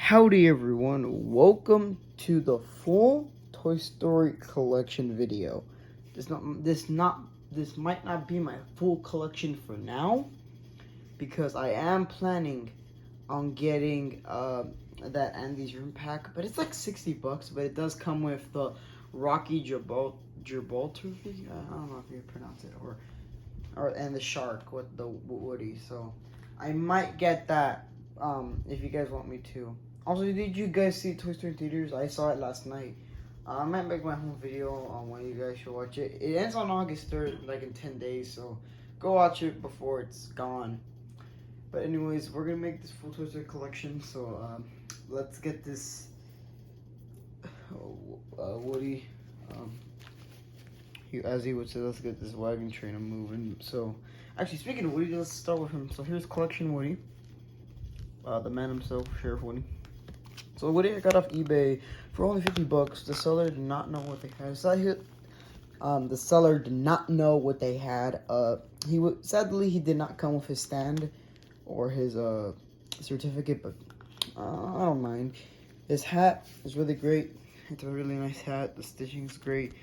Howdy everyone, welcome to the full Toy Story collection video. This might not be my full collection for now, because I am planning on getting that Andy's Room pack, but it's like $60, but it does come with the Rocky Gibraltar figure. I don't know if you pronounce it, and the shark with the Woody, so I might get that if you guys want me to. Also, did you guys see Toy Story theaters? I saw it last night. I might make my home video on when you guys should watch it. It ends on August 3rd, like in 10 days, so go watch it before it's gone. But anyways, we're gonna make this full Toy Story collection, so let's get this Woody, as he would say, let's get this wagon train moving. So, actually, speaking of Woody, let's start with him. So here's Collection Woody. The man himself, Sheriff Woody. So Woody I got off eBay for only $50. The seller did not know what they had. The seller did not know what they had. Sadly he did not come with his stand or his certificate, but I don't mind. His hat is really great. It's a really nice hat. The stitching's great.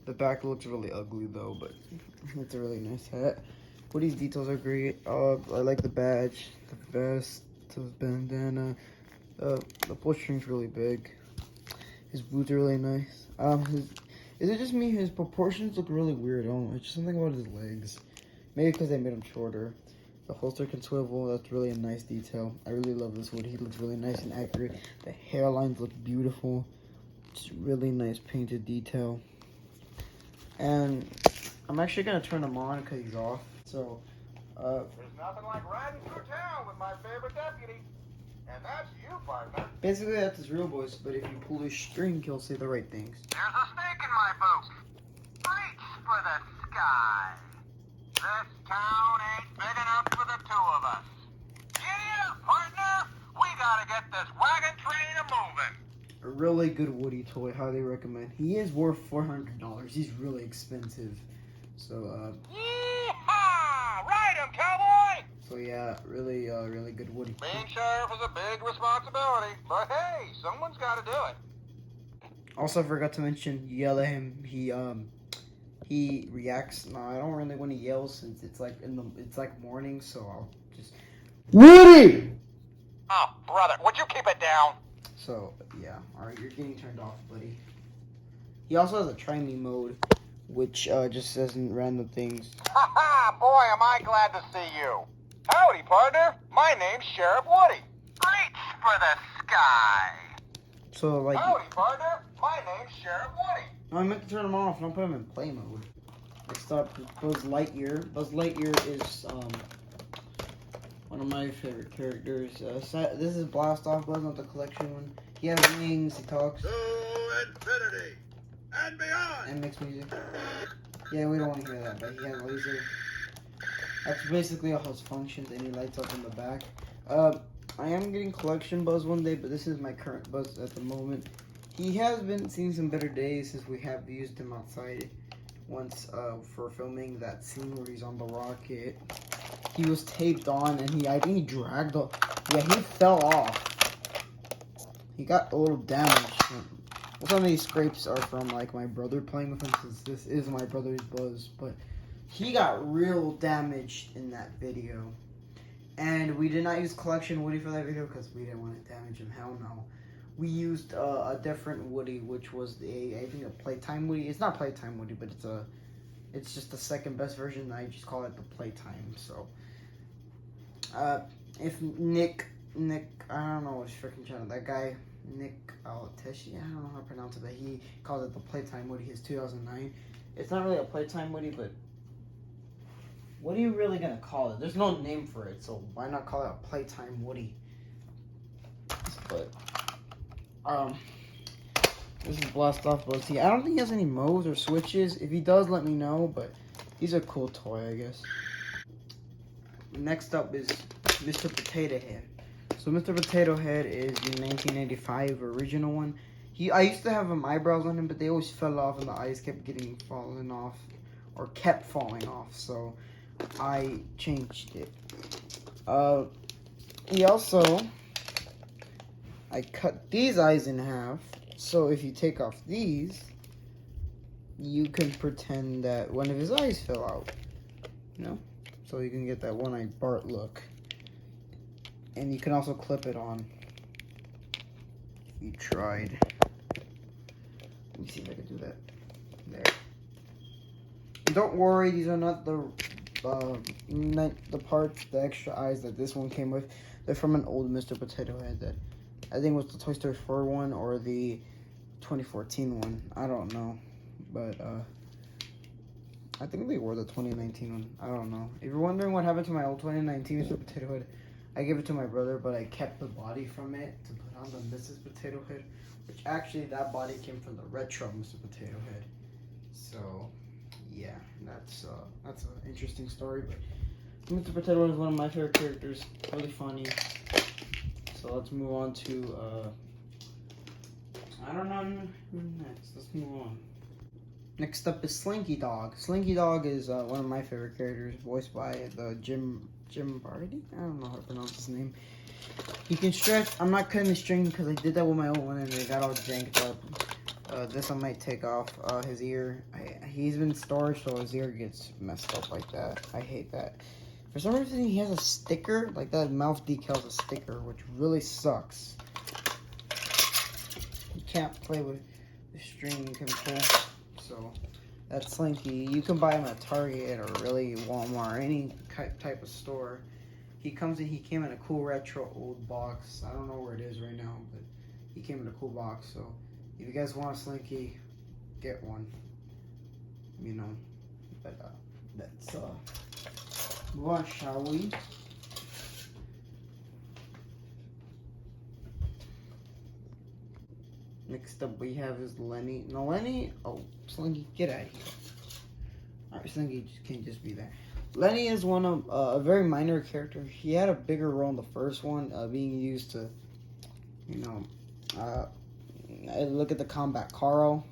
The back looks really ugly though, but it's a really nice hat. Woody's details are great. I like the badge, the vest, the bandana. The pull string's really big. His boots are really nice. Is it just me? His proportions look really weird. It's just something about his legs. Maybe because they made him shorter. The holster can swivel. That's really a nice detail. I really love this Woody. He looks really nice and accurate. The hairlines look beautiful. Just really nice painted detail. And I'm actually gonna turn him on because he's off. So, there's nothing like riding through town with my favorite deputy. And that's you, partner. Basically, that's his real voice, but if you pull his string, he'll say the right things. There's a snake in my boot. Reach for the sky. This town ain't big enough for the two of us. Giddy up, partner. We gotta get this wagon train a-moving. A really good Woody toy, highly recommend. He is worth $400. He's really expensive. So, Yee-haw! Ride him, cowboy! So yeah, really good Woody. Being sheriff is a big responsibility, but hey, someone's got to do it. Also, I forgot to mention, you yell at him, he reacts. No, I don't really want to yell since it's like morning, so I'll just Woody. Oh, brother, would you keep it down? So yeah, all right, you're getting turned off, buddy. He also has a try me mode, which just says random things. Ha ha! Boy, am I glad to see you. Howdy, partner. My name's Sheriff Woody. Reach for the sky. So, like... Howdy, partner. My name's Sheriff Woody. No, I meant to turn him off. Don't put him in play mode. Next up is Buzz Lightyear. Buzz Lightyear is, one of my favorite characters. This is Blast Off Buzz, not the collection one. He has wings, he talks. To infinity and beyond. And makes music. Yeah, we don't want to hear that, but he has laser. That's basically all his functions, and he lights up in the back. I am getting collection Buzz one day, but this is my current Buzz at the moment. He has been seeing some better days since we have used him outside once for filming that scene where he's on the rocket. He was taped on, and I think he dragged off. Yeah, he fell off. He got a little damaged. Some of these scrapes are from like my brother playing with him, since this is my brother's Buzz, but he got real damaged in that video. And we did not use Collection Woody for that video because we didn't want to damage him. Hell no. We used a different Woody, which was I think a Playtime Woody. It's not Playtime Woody, but it's just the second best version. I just call it the Playtime. So, if Nick, I don't know his freaking channel. That guy, Nick Alteshi, I don't know how to pronounce it, but he called it the Playtime Woody. His 2009. It's not really a Playtime Woody, but what are you really gonna call it? There's no name for it, so why not call it a Playtime Woody? But this is Blast Off Buzz. I don't think he has any modes or switches. If he does, let me know. But he's a cool toy, I guess. Next up is Mr. Potato Head. So Mr. Potato Head is the 1985 original one. I used to have eyebrows on him, but they always fell off, and the eyes kept falling off. So I changed it. He also, I cut these eyes in half, so if you take off these, you can pretend that one of his eyes fell out, you know? So you can get that one-eyed Bart look. And you can also clip it on. You tried. Let me see if I can do that. There. And don't worry, these are not the parts, the extra eyes that this one came with. They're from an old Mr. Potato Head that I think was the Toy Story 4 one or the 2014 one. I don't know. But I think they were the 2019 one. I don't know. If you're wondering what happened to my old 2019 Mr. Potato Head, I gave it to my brother, but I kept the body from it to put on the Mrs. Potato Head, which actually that body came from the retro Mr. Potato Head. So yeah, that's an interesting story. But Mr. Potato Head is one of my favorite characters. Really funny. So let's move on to I don't know next. Let's move on. Next up is Slinky Dog. Slinky Dog is one of my favorite characters, voiced by the Jim Barty? I don't know how to pronounce his name. He can stretch. I'm not cutting the string because I did that with my old one and it got all janked up. This I might take off his ear. He's been storage, so his ear gets messed up like that. I hate that. For some reason, he has a sticker, like that mouth decal's a sticker, which really sucks. You can't play with the string you can pull. So that's Slinky. You can buy him at Target or really Walmart or any type of store. He came in a cool retro old box. I don't know where it is right now, but he came in a cool box. So if you guys want a Slinky, get one. You know, but let's move on, shall we? Next up we have is Lenny. No, Lenny. Oh, Slinky, get out of here. Alright, Slinky can't just be there. Lenny is one of a very minor character. He had a bigger role in the first one, being used to, you know, look at the combat Carl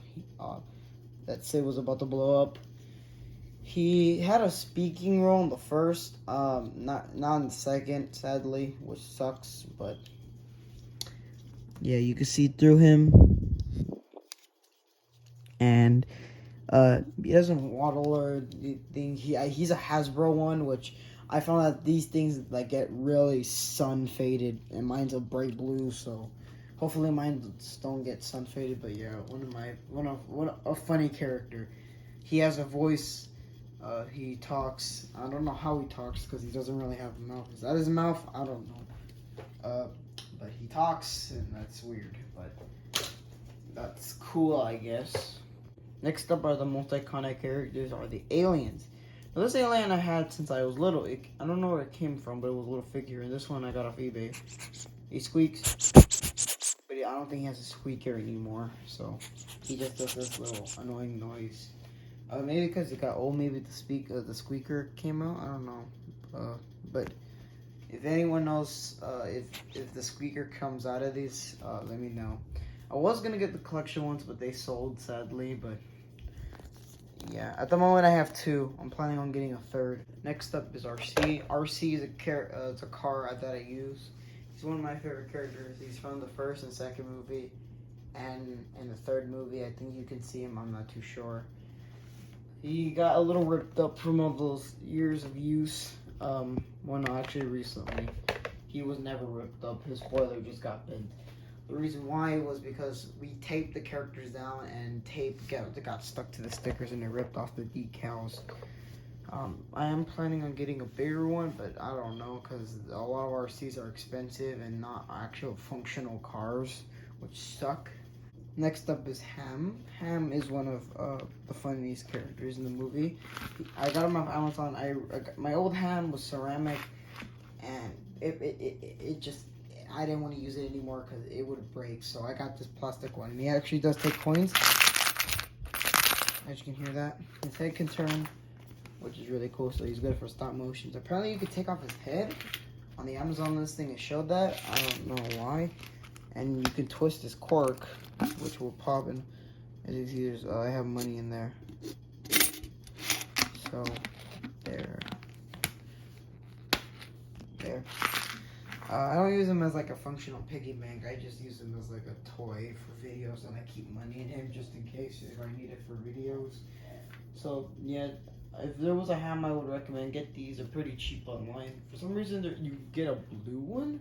that Sid was about to blow up. He had a speaking role in the first, not in the second, sadly, which sucks, but yeah, you can see through him. And he doesn't waddle or anything. He's a Hasbro one, which I found out these things like get really sun faded, and mine's a bright blue, so hopefully mine don't get sun faded. But yeah, a funny character. He has a voice. He talks. I don't know how he talks because he doesn't really have a mouth. Is that his mouth? I don't know. But he talks, and that's weird. But that's cool, I guess. Next up are the most iconic characters, are the aliens. Now, this alien I had since I was little. I don't know where it came from, but it was a little figure. And this one I got off eBay. He squeaks, but I don't think he has a squeaker anymore. So he just does this little annoying noise. Maybe because it got old. Maybe the squeaker came out. I don't know. But if anyone knows if the squeaker comes out of these, let me know. I was gonna get the collection ones, but they sold sadly. But yeah, at the moment I have two. I'm planning on getting a third. Next up is RC. RC is it's a car that I use. He's one of my favorite characters. He's from the first and second movie, and in the third movie, I think you can see him. I'm not too sure. He got a little ripped up from all those years of use. Well, no, actually recently. He was never ripped up. His spoiler just got bent. The reason why was because we taped the characters down and tape got stuck to the stickers and it ripped off the decals. I am planning on getting a bigger one, but I don't know because a lot of RCs are expensive and not actual functional cars, which suck. Next up is Ham. Ham is one of the funniest characters in the movie. I got him off Amazon. My old Ham was ceramic, and it just, I didn't want to use it anymore because it would break. So I got this plastic one, and he actually does take coins. As you can hear that, his head can turn, which is really cool. So he's good for stop motions. Apparently, you could take off his head. On the Amazon listing, it showed that. I don't know why. And you can twist his cork, which will pop in. As you see, there's I have money in there. So there. I don't use him as like a functional piggy bank. I just use him as like a toy for videos, and I keep money in him just in case if I need it for videos. So yeah, if there was a ham, I would recommend get these. They're pretty cheap online. For some reason, you get a blue one.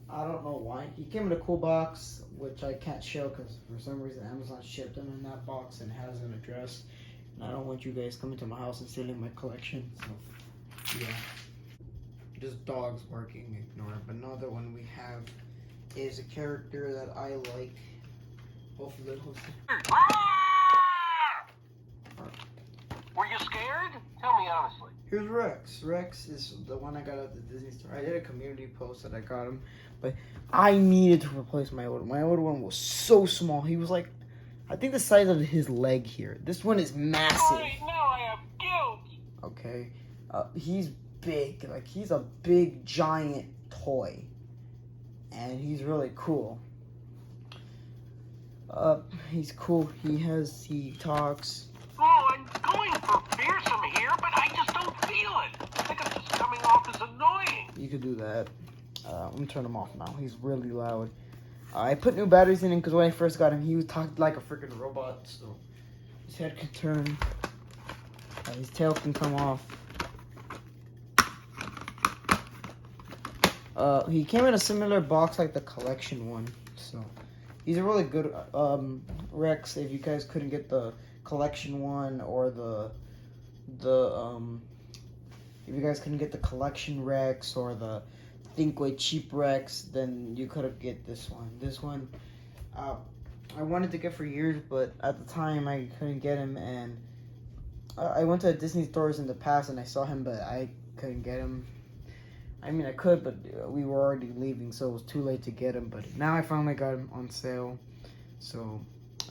I don't know why. He came in a cool box, which I can't show because for some reason Amazon shipped them in that box and has an address. And I don't want you guys coming to my house and stealing my collection. So yeah. Just dogs barking, ignore it. But another one we have is a character that I like. Hopefully it'll Were you scared? Tell me honestly. Here's Rex. Rex is the one I got at the Disney store. I did a community post that I got him, but I needed to replace my old one. My old one was so small. He was like, I think the size of his leg here. This one is massive. Right now I have guilt. Okay. He's big. Like, he's a big, giant toy. And he's really cool. He's cool. He talks. Oh, I'm going for fearsome here, but I just don't feel it. I think I'm just coming off as annoying. You could do that. I'm gonna turn him off now. He's really loud. I put new batteries in him because when I first got him, he talked like a freaking robot. So his head can turn. His tail can come off. He came in a similar box like the collection one. So he's a really good Rex. If you guys couldn't get the collection one or if you guys couldn't get the collection Rex or the Thinkway cheap Rex, then you could have get this one. This one I wanted to get for years, but at the time I couldn't get him, and I went to Disney stores in the past and I saw him, but I couldn't get him. I mean, I could, but we were already leaving, so it was too late to get him. But now I finally got him on sale, so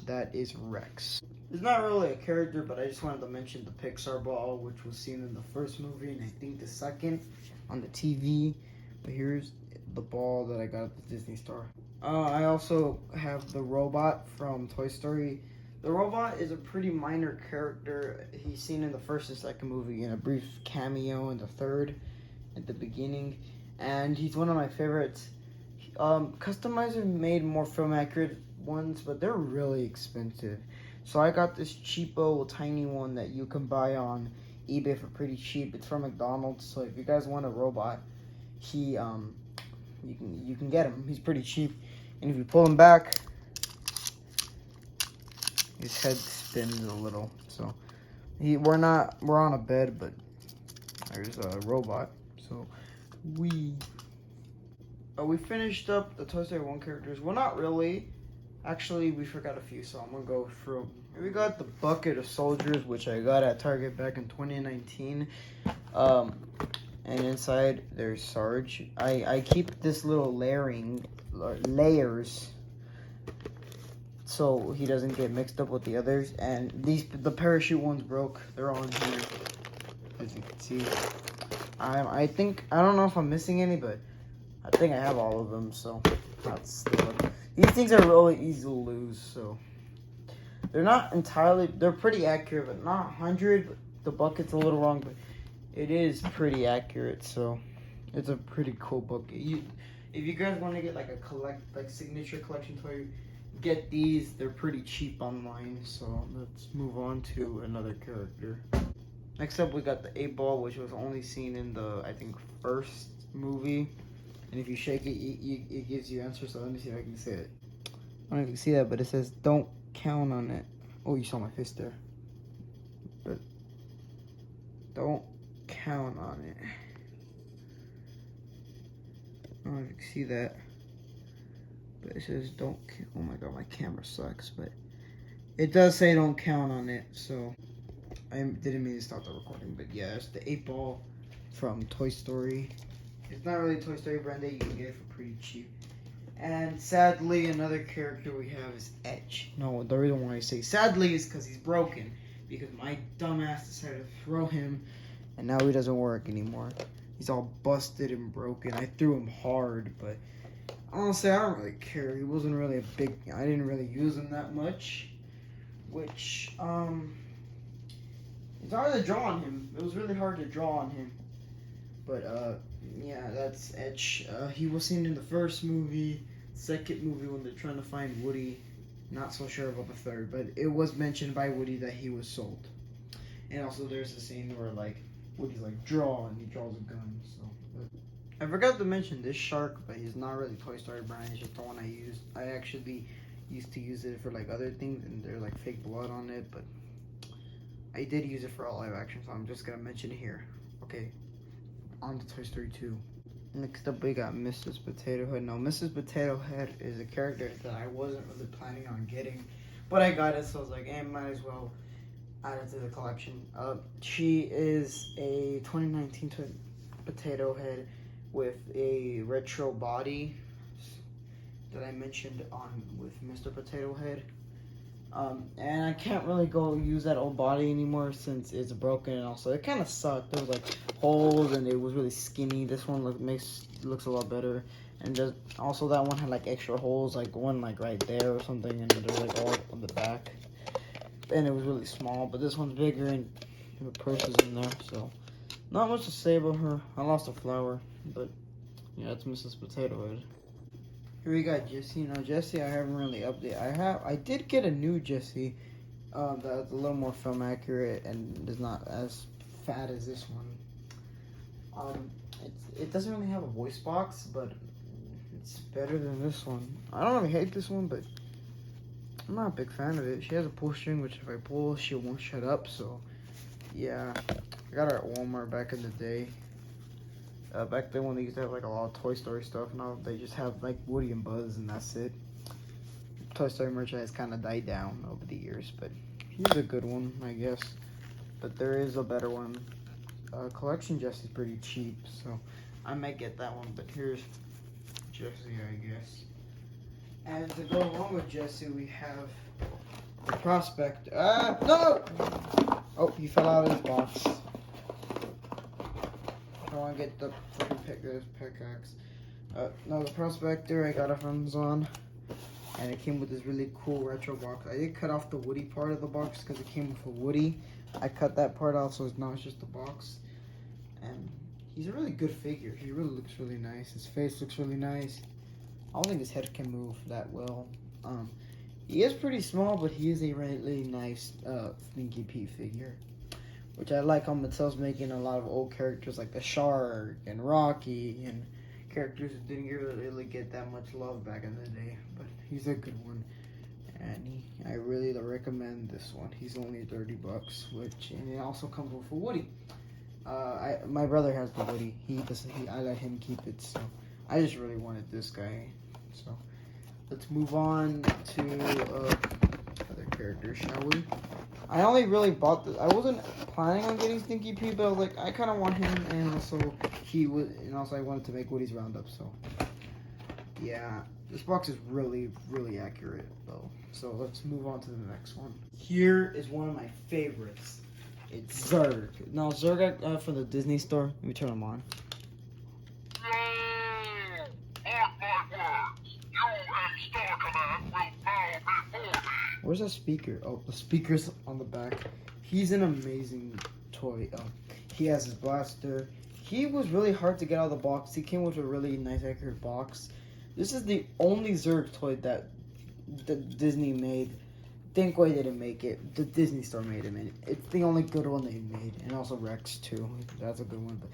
that is Rex. It's not really a character, but I just wanted to mention the Pixar ball, which was seen in the first movie and I think the second on the TV. But here's the ball that I got at the Disney store. I also have the robot from Toy Story. The robot is a pretty minor character. He's seen in the first and second movie, in a brief cameo in the third at the beginning, and he's one of my favorites. Customizer made more film accurate ones, but they're really expensive. So I got this cheapo tiny one that you can buy on eBay for pretty cheap. It's from McDonald's, so if you guys want a robot, you can get him. He's pretty cheap, and if you pull him back, his head spins a little. So we're on a bed, but there's a robot. So we finished up the Toy Story 1 characters. Well, not really. Actually, we forgot a few, so I'm gonna go through. We got the bucket of soldiers, which I got at Target back in 2019. And inside there's Sarge. I keep this little layers so he doesn't get mixed up with the others. And the parachute ones broke. They're on here, as you can see. I don't know if I'm missing any, but I think I have all of them. So that's these things are really easy to lose. So they're not entirely. They're pretty accurate, but not 100. The bucket's a little wrong, but it is pretty accurate. So it's a pretty cool bucket. If you guys want to get like a signature collection toy, get these. They're pretty cheap online. So let's move on to another character. Next up, we got the 8-ball, which was only seen in the, I think, first movie. And if you shake it, it gives you answers. So let me see if I can say it. I don't know if you can see that, but it says, don't count on it. Oh, you saw my fist there. But don't count on it. I don't know if you can see that. But it says, don't, oh my god, my camera sucks. But it does say don't count on it, so I didn't mean to stop the recording, but yeah, it's the 8-ball from Toy Story. It's not really Toy Story branded, you can get it for pretty cheap. And sadly, another character we have is Etch. No, the reason why I say sadly is because he's broken. Because my dumbass decided to throw him, and now he doesn't work anymore. He's all busted and broken. I threw him hard, but honestly, I don't really care. He wasn't really I didn't really use him that much. Which, it's hard to draw on him. It was really hard to draw on him. But, Yeah, that's Etch. He was seen in the first movie, second movie when they're trying to find Woody. Not so sure about the third, but it was mentioned by Woody that he was sold. And also, there's a scene where like Woody's like draw, and he draws a gun. So I forgot to mention this shark, but he's not really Toy Story brand. It's just the one I used. I actually used to use it for like other things, and there's like fake blood on it, but I did use it for all live action, so I'm just gonna mention it here. Okay, on to Toy Story 2. Next up, we got Mrs. Potato Head. Now, Mrs. Potato Head is a character that I wasn't really planning on getting, but I got it, so I was like, might as well add it to the collection. She is a 2019 Potato Head with a retro body that I mentioned on with Mr. Potato Head. And I can't really go use that old body anymore since it's broken, and also it kind of sucked. There was like holes and it was really skinny. This one looks a lot better, and just also that one had like extra holes, like one like right there or something, and there's like all on the back, and it was really small. But this one's bigger and her purse is in there, so not much to say about her. I lost a flower, but yeah, it's Mrs. Potato Head. Here we got Jessie. Now Jessie, I haven't really updated. I did get a new Jessie, that's a little more film accurate and is not as fat as this one. It doesn't really have a voice box, but it's better than this one. I don't really hate this one, but I'm not a big fan of it. She has a pull string, which if I pull, she won't shut up. So yeah, I got her at Walmart back in the day. Back then when they used to have like a lot of Toy Story stuff, now they just have like Woody and Buzz and that's it. Toy Story merchandise kind of died down over the years, but here's a good one, I guess. But there is a better one. Collection Jessie's pretty cheap, so I might get that one. But here's Jessie, I guess. And to go along with Jessie, we have the Prospector. No! Oh, he fell out of his box. I want to get the fucking pickaxe. No, the Prospector I got it from Amazon, and it came with this really cool retro box. I did cut off the Woody part of the box because it came with a Woody. I cut that part off, so it's not just the box. And he's a really good figure. He really looks really nice. His face looks really nice. I don't think his head can move that well. He is pretty small, but he is a really nice Slinky Pete figure, which I like how Mattel's making a lot of old characters like the Shark and Rocky and characters that didn't really get that much love back in the day. But he's a good one, and I really recommend this one. He's only $30, and it also comes with a Woody. My brother has the Woody. I let him keep it, so I just really wanted this guy. So let's move on to other characters, shall we? I only really bought this. I wasn't planning on getting Stinky Pete, but I was like, I kind of want him, and also I wanted to make Woody's Roundup. So yeah, this box is really, really accurate though. So let's move on to the next one. Here is one of my favorites. It's Zerg. Now Zerg I got from the Disney store. Let me turn them on. Where's that speaker? Oh, the speaker's on the back. He's an amazing toy. He has his blaster. He was really hard to get out of the box. He came with a really nice, accurate box. This is the only Zerg toy that Disney made. Dinkway didn't make it. The Disney store made him, and it's the only good one they made. And also Rex too. That's a good one. But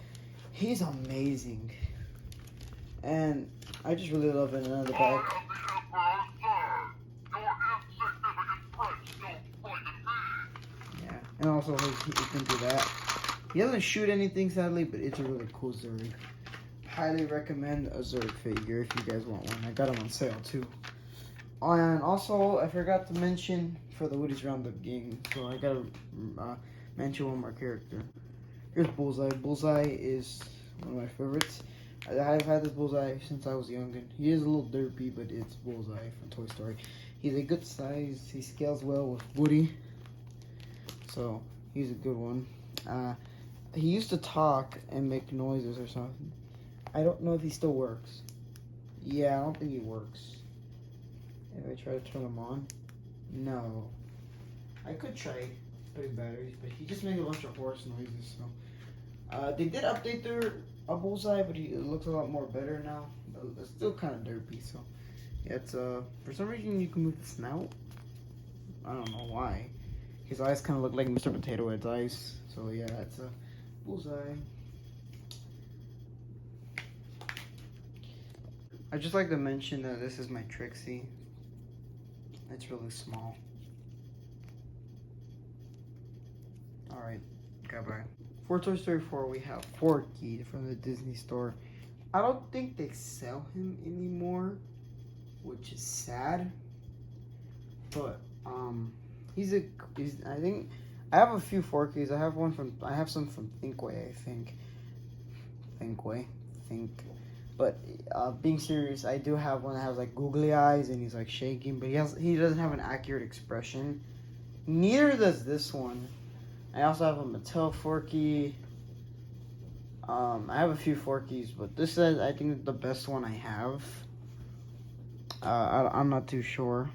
he's amazing, and I just really love it. In the back. Yeah, and also he can do that. He doesn't shoot anything sadly, but it's a really cool Zerg. Highly recommend a Zerg figure if you guys want one. I got them on sale too. And also, I forgot to mention for the Woody's Roundup game, so I gotta mention one more character. Here's Bullseye. Bullseye is one of my favorites. I've had this Bullseye since I was young, and he is a little derpy, but it's Bullseye from Toy Story. He's a good size. He scales well with Woody, so he's a good one. He used to talk and make noises or something. I don't know if he still works. Yeah, I don't think he works. If I try to turn him on, no. I could try putting batteries, but he just makes a bunch of horse noises. So they did update a Bullseye, but it looks a lot more better now. But it's still kind of derpy, so yeah, it's for some reason you can move the snout. I don't know why. His eyes kind of look like Mr. Potato Head's eyes. So yeah, it's a Bullseye. I'd just like to mention that this is my Trixie. It's really small. Alright, goodbye. For Toy Story 4, we have Forky from the Disney store. I don't think they sell him anymore, which is sad. But I think I have a few Forkies. I have some from Thinkway, I think. But being serious, I do have one that has like googly eyes and he's like shaking, but he doesn't have an accurate expression. Neither does this one. I also have a Mattel Forky. I have a few Forkies, but this is, I think, the best one I have. I'm not too sure,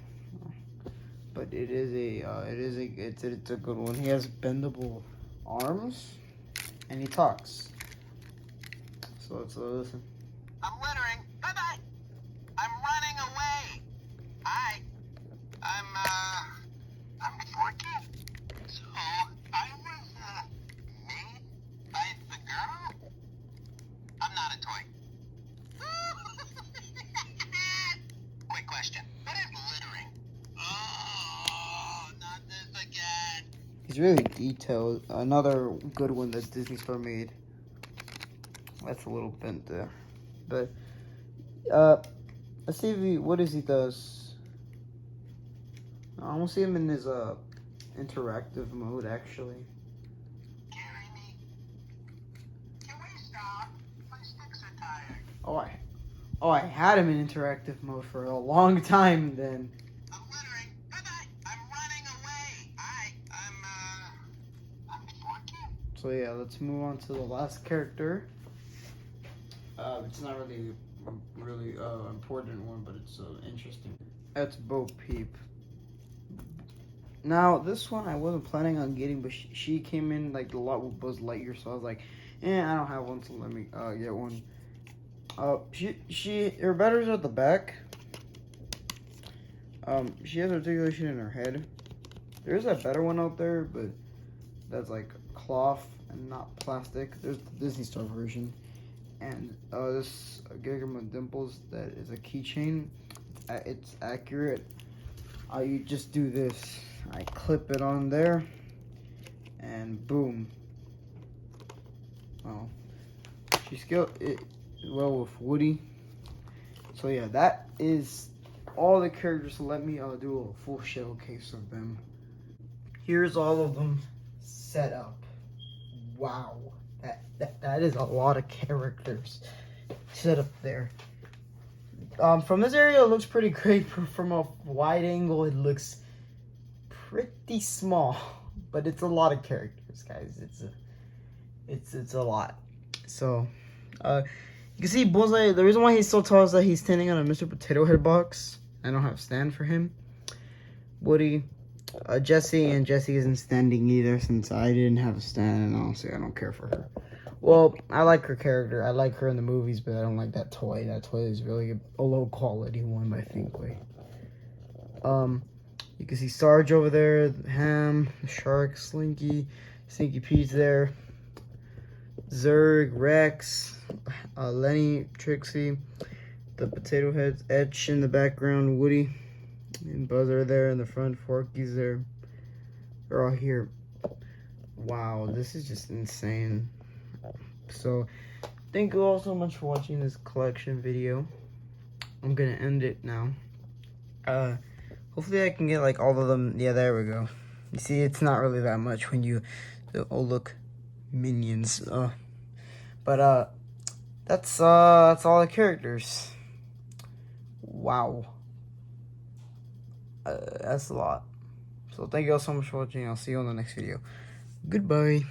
but it's a good one. He has bendable arms, and he talks. So let's listen. I'm littering. Bye-bye. I'm running away. I'm Forky. So, I was, made by the girl? I'm not a toy. Quick question. What is littering? Oh, not this again. He's really detailed. Another good one that Disney Store made. That's a little bent there. But, let's see what he does. I don't see him in his, interactive mode, actually. Carry me. Can we stop? My sticks are tired. Oh, I had him in interactive mode for a long time then. I'm littering. Bye-bye. I'm running away. I'm Forky. So yeah, let's move on to the last character. It's not really important one, but it's interesting. That's Bo Peep. Now this one I wasn't planning on getting, but she came in like a lot with Buzz Lightyear, so I was like, I don't have one, so let me get one. Her batteries are at the back. She has articulation in her head. There is a better one out there, but that's like cloth and not plastic. There's the Disney Store version. And this Gigamon Dimples, that is a keychain. It's accurate. You just do this. I clip it on there, and boom. Oh, she scaled it well with Woody. So yeah, that is all the characters. So let me do a full showcase of them. Here's all of them set up. Wow. That is a lot of characters set up there. From this area, it looks pretty great. From a wide angle, it looks pretty small, but it's a lot of characters, guys. It's a lot. So, you can see Bullseye. The reason why he's so tall is that he's standing on a Mr. Potato Head box. I don't have a stand for him. Woody, Jessie, and Jessie isn't standing either since I didn't have a stand, and honestly, I don't care for her. Well, I like her character. I like her in the movies, but I don't like that toy. That toy is really a low quality one by Thinkway. You can see Sarge over there, Ham, the Shark, Slinky Pete's there, Zerg, Rex, Lenny, Trixie, the Potato Heads, Etch in the background, Woody, and Buzz are there in the front, Forky's there. They're all here. Wow, this is just insane. So, thank you all so much for watching this collection video. I'm gonna end it now. Hopefully I can get like all of them. Yeah, there we go. You see, it's not really that much when you, oh look, minions. But that's all the characters. Wow. That's a lot. So thank you all so much for watching. I'll see you on the next video. Goodbye.